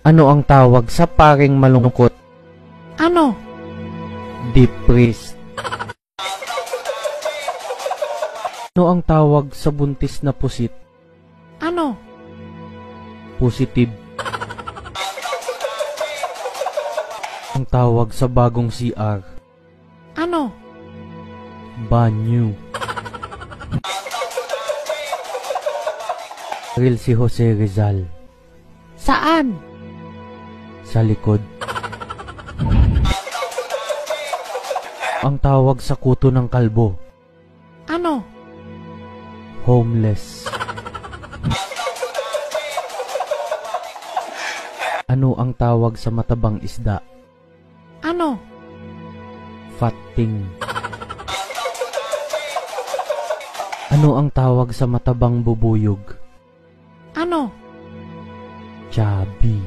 Ano ang tawag sa paring malungkot? Ano? Depressed. Ano ang tawag sa buntis na pusit? Ano? Positive. Ang tawag sa bagong CR? Ano? Banyo. Real si Jose Rizal. Saan? Sa likod. Ang tawag sa kuto ng kalbo? Ano? Homeless. Ano ang tawag sa matabang isda? Ano? Fatting. Ano ang tawag sa matabang bubuyog? Ano? Chubby.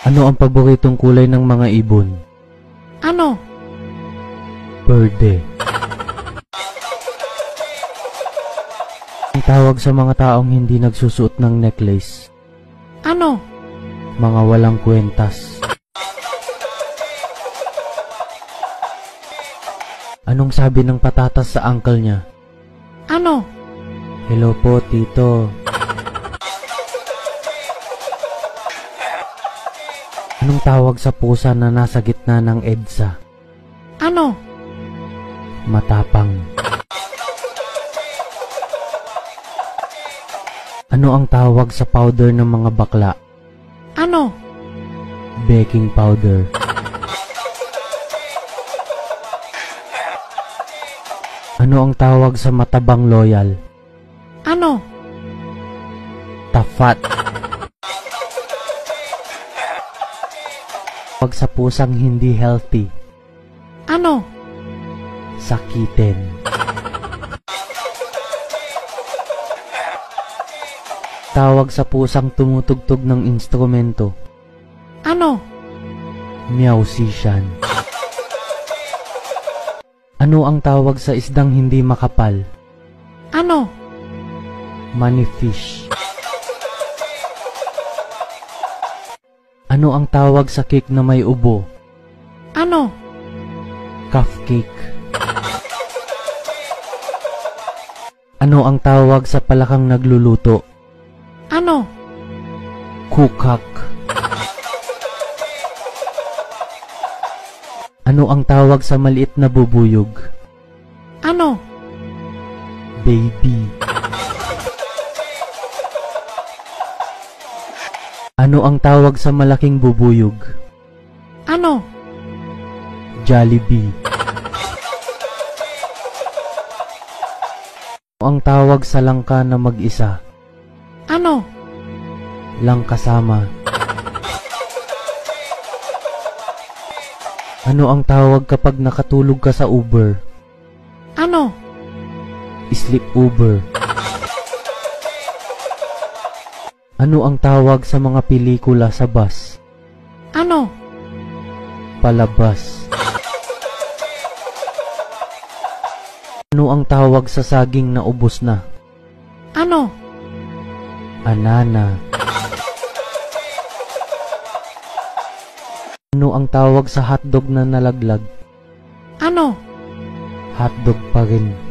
Ano ang paboritong kulay ng mga ibon? Ano? Berde. Ang tawag sa mga taong hindi nagsusuot ng necklace? Ano? Mga walang kwentas. Anong sabi ng patatas sa uncle niya? Ano? Hello po, tito. Anong tawag sa pusa na nasa gitna ng EDSA? Ano? Matapang. Ano ang tawag sa powder ng mga bakla? Ano? Baking powder. Ano ang tawag sa matabang loyal? Ano? Tafat. Tawag sa pusang hindi healthy? Ano? Sakitin. Tawag sa pusang tumutugtog ng instrumento? Ano? Musician. Ano ang tawag sa isdang hindi makapal? Ano? Moneyfish. Ano ang tawag sa cake na may ubo? Ano? Cupcake. Ano ang tawag sa palakang nagluluto? Ano? Kukak. Ano ang tawag sa maliit na bubuyog? Ano? Baby. Ano ang tawag sa malaking bubuyog? Ano? Jollibee. Ano ang tawag sa langka na mag-isa? Ano? Langkasama. Ano ang tawag kapag nakatulog ka sa Uber? Ano? Sleep Uber. Ano ang tawag sa mga pelikula sa bus? Ano? Palabas. Ano ang tawag sa saging na ubos na? Ano? Anana. Ano ang tawag sa hotdog na nalaglag? Ano? Hotdog pa rin.